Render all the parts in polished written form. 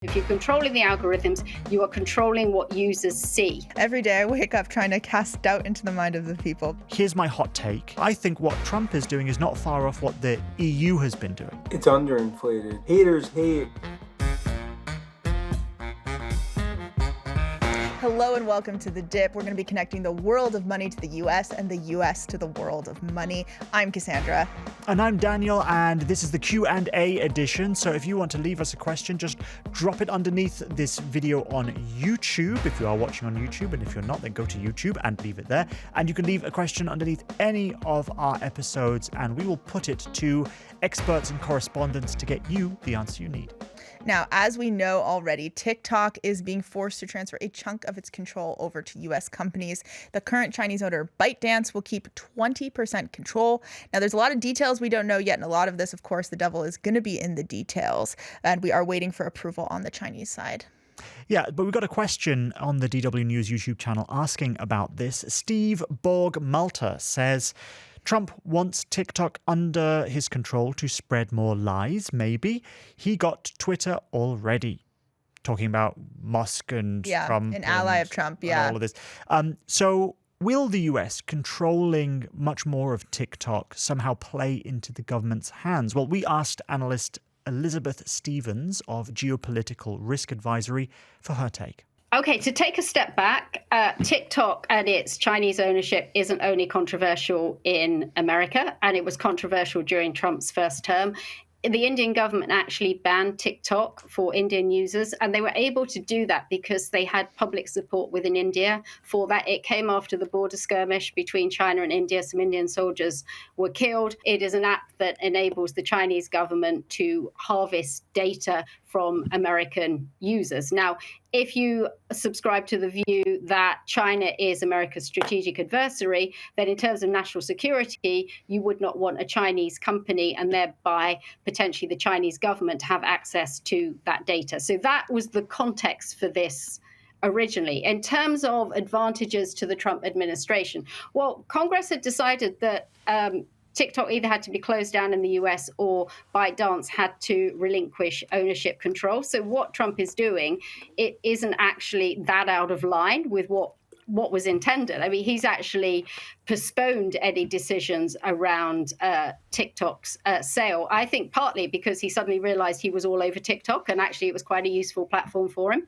If you're controlling the algorithms, you are controlling what users see. Every day I wake up trying to cast doubt into the mind of the people. Here's my hot take. I think what Trump is doing is not far off what the EU has been doing. It's underinflated. Haters hate. Hello and welcome to The Dip. We're going to be connecting the world of money to the US and the US to the world of money. I'm Cassandra. And I'm Daniel, and this is the Q&A edition. So if you want to leave us a question, just drop it underneath this video on YouTube if you are watching on YouTube. And if you're not, then go to YouTube and leave it there. And you can leave a question underneath any of our episodes, and we will put it to experts and correspondents to get you the answer you need. Now, as we know already, TikTok is being forced to transfer a chunk of its control over to U.S. companies. The current Chinese owner, ByteDance, will keep 20% control. Now, there's a lot of details we don't know yet, and a lot of this, of course, the devil is going to be in the details. And we are waiting for approval on the Chinese side. Yeah, but we've got a question on the DW News YouTube channel asking about this. Steve Borg Malta says, Trump wants TikTok under his control to spread more lies, maybe. He got Twitter already. Talking about Musk and Trump. An ally of Trump, and all of this. So will the US controlling much more of TikTok somehow play into the government's hands? Well, we asked analyst Elizabeth Stevens of Geopolitical Risk Advisory for her take. Okay, to take a step back, TikTok and its Chinese ownership isn't only controversial in America, and it was controversial during Trump's first term. The Indian government actually banned TikTok for Indian users, and they were able to do that because they had public support within India for that. It came after the border skirmish between China and India. Some Indian soldiers were killed. It is an app that enables the Chinese government to harvest data from American users. Now, if you subscribe to the view that China is America's strategic adversary, then in terms of national security, you would not want a Chinese company and thereby potentially the Chinese government to have access to that data. So that was the context for this originally. In terms of advantages to the Trump administration, well, Congress had decided that TikTok either had to be closed down in the US or ByteDance had to relinquish ownership control. So what Trump is doing, it isn't actually that out of line with what was intended. I mean, he's actually postponed any decisions around TikTok's sale. I think partly because he suddenly realized he was all over TikTok, and actually it was quite a useful platform for him.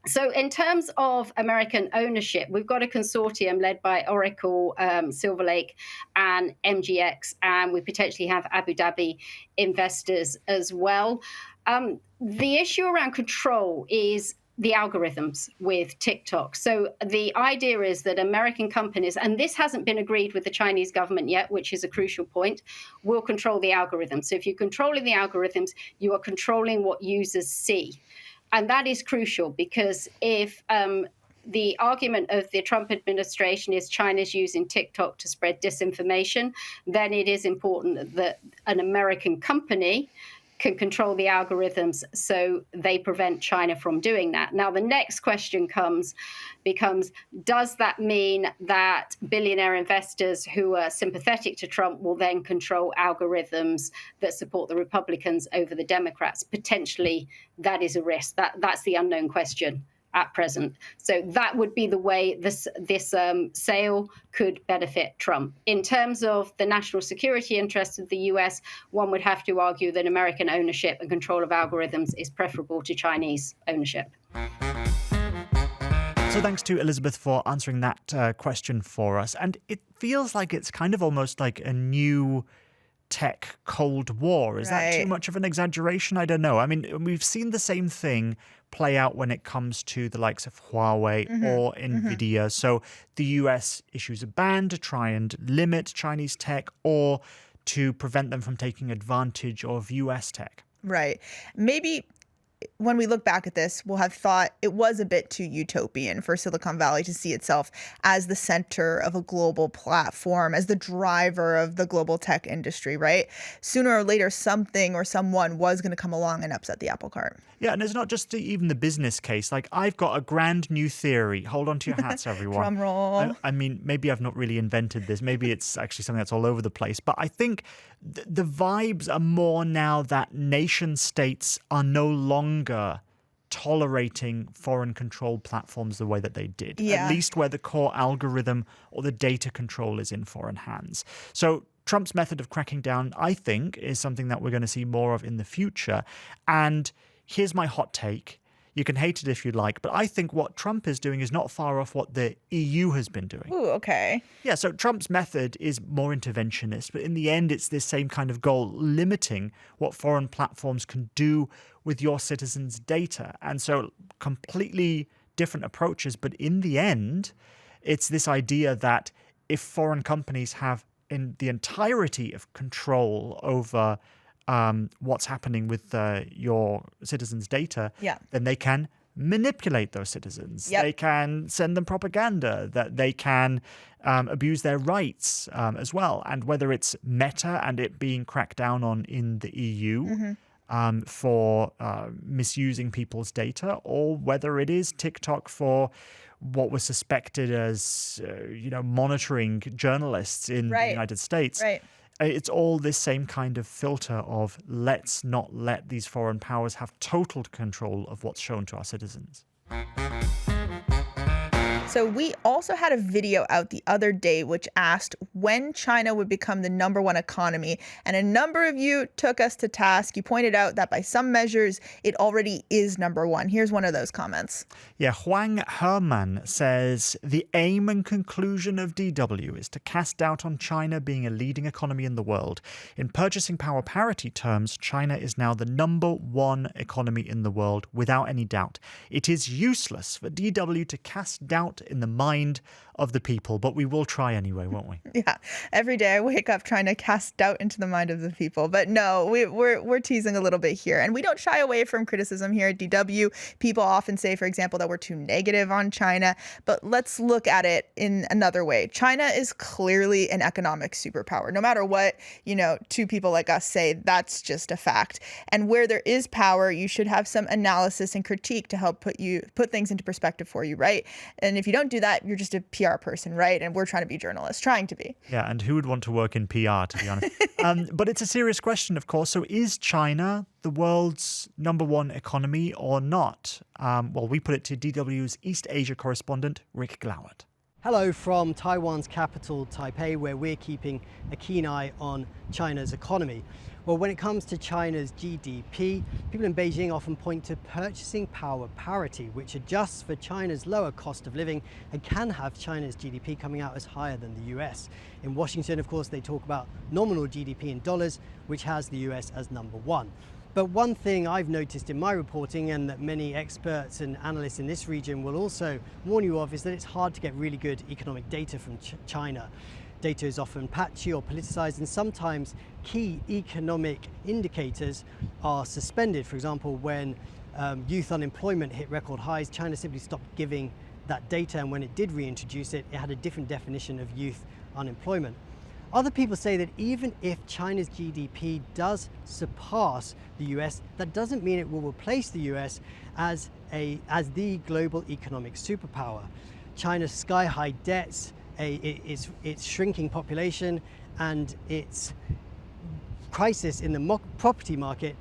So in terms of American ownership, we've got a consortium led by Oracle, Silver Lake, and MGX, and we potentially have Abu Dhabi investors as well. The issue around control is the algorithms with TikTok. So the idea is that American companies, and this hasn't been agreed with the Chinese government yet, which is a crucial point, will control the algorithms. So if you're controlling the algorithms, you are controlling what users see. And that is crucial because if the argument of the Trump administration is China's using TikTok to spread disinformation, then it is important that an American company can control the algorithms so they prevent China from doing that. Now, the next question becomes, does that mean that billionaire investors who are sympathetic to Trump will then control algorithms that support the Republicans over the Democrats? Potentially, that is a risk. That's the unknown question at present. So that would be the way this sale could benefit Trump. In terms of the national security interests of the US, one would have to argue that American ownership and control of algorithms is preferable to Chinese ownership. So thanks to Elizabeth for answering that question for us. And it feels like it's kind of almost like a new tech Cold War. Is that too much of an exaggeration? I don't know. I mean, we've seen the same thing play out when it comes to the likes of Huawei or Nvidia. So the US issues a ban to try and limit Chinese tech or to prevent them from taking advantage of US tech. Right. Maybe when we look back at this, we'll have thought it was a bit too utopian for Silicon Valley to see itself as the center of a global platform, as the driver of the global tech industry, right? Sooner or later, something or someone was going to come along and upset the apple cart. Yeah, and it's not just even the business case. Like, I've got a grand new theory. Hold on to your hats, everyone. Drum roll. I mean, maybe I've not really invented this. Maybe it's actually something that's all over the place. But I think the vibes are more now that nation states are no longer tolerating foreign controlled platforms the way that they did, Yeah. at least where the core algorithm or the data control is in foreign hands. So Trump's method of cracking down, I think, is something that we're going to see more of in the future. And here's my hot take. You can hate it if you like, but I think what Trump is doing is not far off what the EU has been doing. Ooh, okay. Yeah, so Trump's method is more interventionist, but in the end, it's this same kind of goal, limiting what foreign platforms can do with your citizens' data. And so completely different approaches, but in the end, it's this idea that if foreign companies have in the entirety of control over what's happening with your citizens' data, then they can manipulate those citizens. Yep. They can send them propaganda, that they can abuse their rights as well. And whether it's Meta and it being cracked down on in the EU for misusing people's data, or whether it is TikTok for what was suspected as, monitoring journalists in the United States. Right. It's all this same kind of filter of let's not let these foreign powers have total control of what's shown to our citizens. So we also had a video out the other day which asked when China would become the #1 economy. And a number of you took us to task. You pointed out that by some measures, it already is #1. Here's one of those comments. Yeah, Huang Herman says the aim and conclusion of DW is to cast doubt on China being a leading economy in the world. In purchasing power parity terms, China is now the #1 economy in the world without any doubt. It is useless for DW to cast doubt in the mind of the people, but we will try anyway, won't we? Yeah, every day I wake up trying to cast doubt into the mind of the people. But no, we're teasing a little bit here. And we don't shy away from criticism here at DW. People often say, for example, that we're too negative on China. But let's look at it in another way. China is clearly an economic superpower. No matter what, two people like us say, that's just a fact. And where there is power, you should have some analysis and critique to help put things into perspective for you, right? And if you don't do that, you're just a PR person, right? And we're trying to be journalists, trying to be. Yeah, and who would want to work in PR, to be honest? But it's a serious question, of course. So is China the world's #1 economy or not? Well, we put it to DW's East Asia correspondent, Rick Glowert. Hello from Taiwan's capital, Taipei, where we're keeping a keen eye on China's economy. Well, when it comes to China's GDP, people in Beijing often point to purchasing power parity, which adjusts for China's lower cost of living and can have China's GDP coming out as higher than the US. In Washington, of course, they talk about nominal GDP in dollars, which has the US as #1. But one thing I've noticed in my reporting, and that many experts and analysts in this region will also warn you of, is that it's hard to get really good economic data from China. Data is often patchy or politicized, and sometimes key economic indicators are suspended. For example, when youth unemployment hit record highs, China simply stopped giving that data, and when it did reintroduce it, it had a different definition of youth unemployment. Other people say that even if China's GDP does surpass the US, that doesn't mean it will replace the US as the global economic superpower. China's sky-high debts, its shrinking population, and its crisis in the property market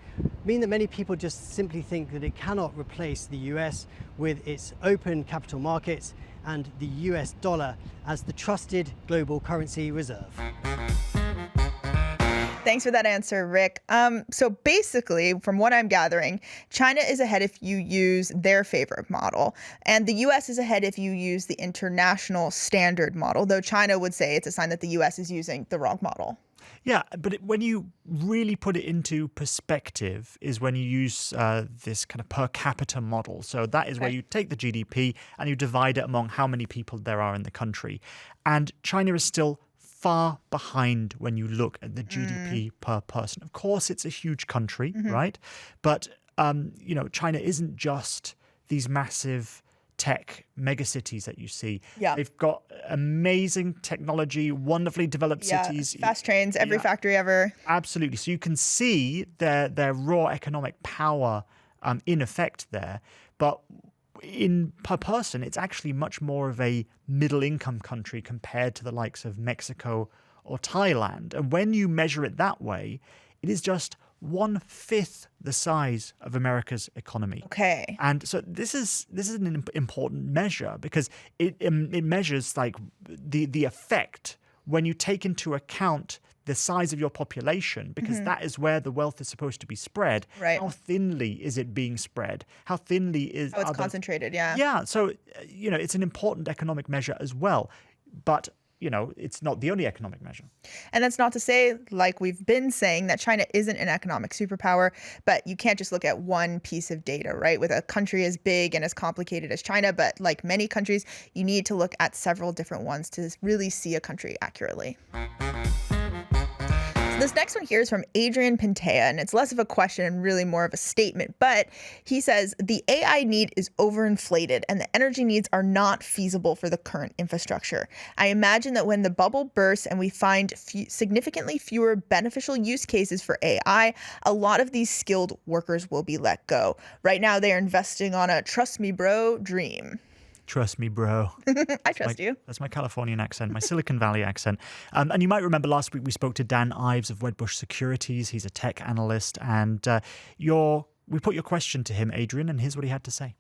mean that many people just simply think that it cannot replace the US with its open capital markets and the US dollar as the trusted global currency reserve. Thanks for that answer, Rick. So basically, from what I'm gathering, China is ahead if you use their favorite model, and the US is ahead if you use the international standard model, though China would say it's a sign that the US is using the wrong model. Yeah, but when you really put it into perspective is when you use this kind of per capita model. So that is where you take the GDP and you divide it among how many people there are in the country. And China is still far behind when you look at the GDP per person. Of course, it's a huge country, right? But, China isn't just these massive tech megacities that you see. Yeah. They've got amazing technology, wonderfully developed cities. Fast trains, every factory ever. Absolutely. So you can see their raw economic power in effect there. But per person, it's actually much more of a middle income country compared to the likes of Mexico or Thailand. And when you measure it that way, it is just 1/5 the size of America's economy. Okay. And so this is an important measure because it measures like the effect when you take into account the size of your population, because that is where the wealth is supposed to be spread. Right. How thinly is it being spread? How thinly is Oh, it's concentrated, yeah. Yeah, so it's an important economic measure as well, but it's not the only economic measure. And that's not to say, like we've been saying, that China isn't an economic superpower, but you can't just look at one piece of data, right? With a country as big and as complicated as China, but like many countries, you need to look at several different ones to really see a country accurately. This next one here is from Adrian Pintea, and it's less of a question and really more of a statement. But he says the AI need is overinflated and the energy needs are not feasible for the current infrastructure. I imagine that when the bubble bursts and we find significantly fewer beneficial use cases for AI, a lot of these skilled workers will be let go. Right now, they are investing on a trust me, bro dream. Trust me, bro. I trust you. That's my Californian accent, my Silicon Valley accent. And you might remember last week we spoke to Dan Ives of Wedbush Securities. He's a tech analyst. And we put your question to him, Adrian, and here's what he had to say.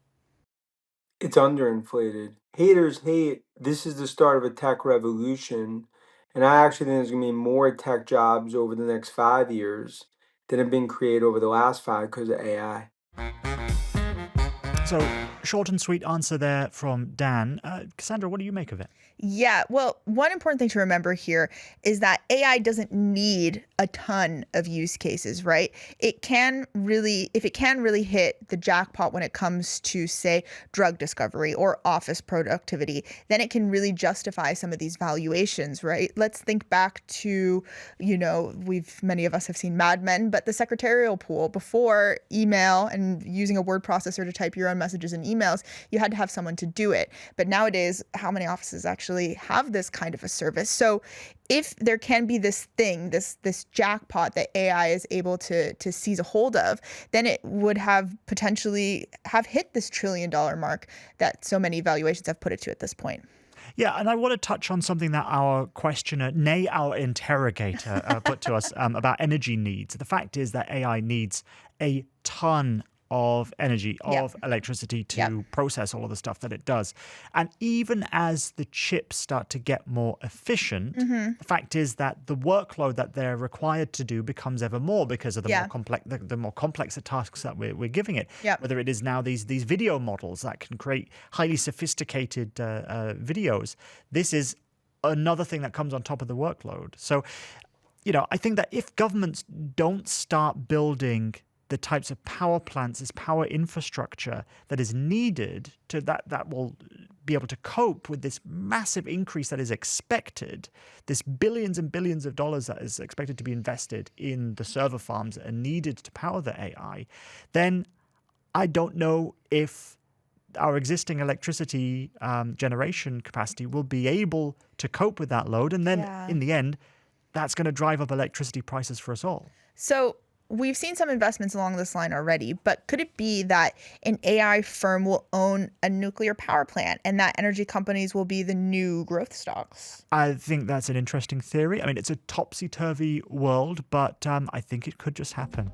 It's underinflated. Haters hate. This is the start of a tech revolution. And I actually think there's going to be more tech jobs over the next 5 years than have been created over the last 5 because of AI. So, short and sweet answer there from Dan. Cassandra, what do you make of it? Yeah, well, one important thing to remember here is that AI doesn't need a ton of use cases, right? If it can really hit the jackpot when it comes to, say, drug discovery or office productivity, then it can really justify some of these valuations, right? Let's think back to, many of us have seen Mad Men, but the secretarial pool before email and using a word processor to type your own messages and emails, you had to have someone to do it. But nowadays, how many offices actually have this kind of a service? So if there can be this thing, this jackpot that AI is able to seize a hold of, then it would have potentially have hit this $1 trillion mark that so many valuations have put it to at this point. Yeah, and I want to touch on something that our questioner, nay, our interrogator, put to us about energy needs. The fact is that AI needs a ton of energy, of electricity to process all of the stuff that it does. And even as the chips start to get more efficient, the fact is that the workload that they're required to do becomes ever more because of the more complex the tasks that we're giving it. Whether it is now these video models that can create highly sophisticated videos, this is another thing that comes on top of the workload. So, I think that if governments don't start building the types of power plants, this power infrastructure that is needed that will be able to cope with this massive increase that is expected, this billions and billions of dollars that is expected to be invested in the server farms that are needed to power the AI, then I don't know if our existing electricity generation capacity will be able to cope with that load. And then in the end, that's going to drive up electricity prices for us all. So we've seen some investments along this line already, but could it be that an AI firm will own a nuclear power plant and that energy companies will be the new growth stocks? I think that's an interesting theory. I mean, it's a topsy-turvy world, but I think it could just happen.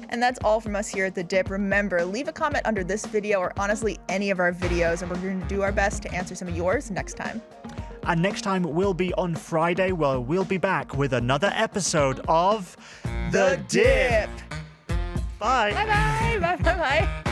And that's all from us here at The Dip. Remember, leave a comment under this video or honestly any of our videos, and we're going to do our best to answer some of yours next time. And next time will be on Friday, where we'll be back with another episode of The Dip. Bye. Bye-bye. Bye-bye.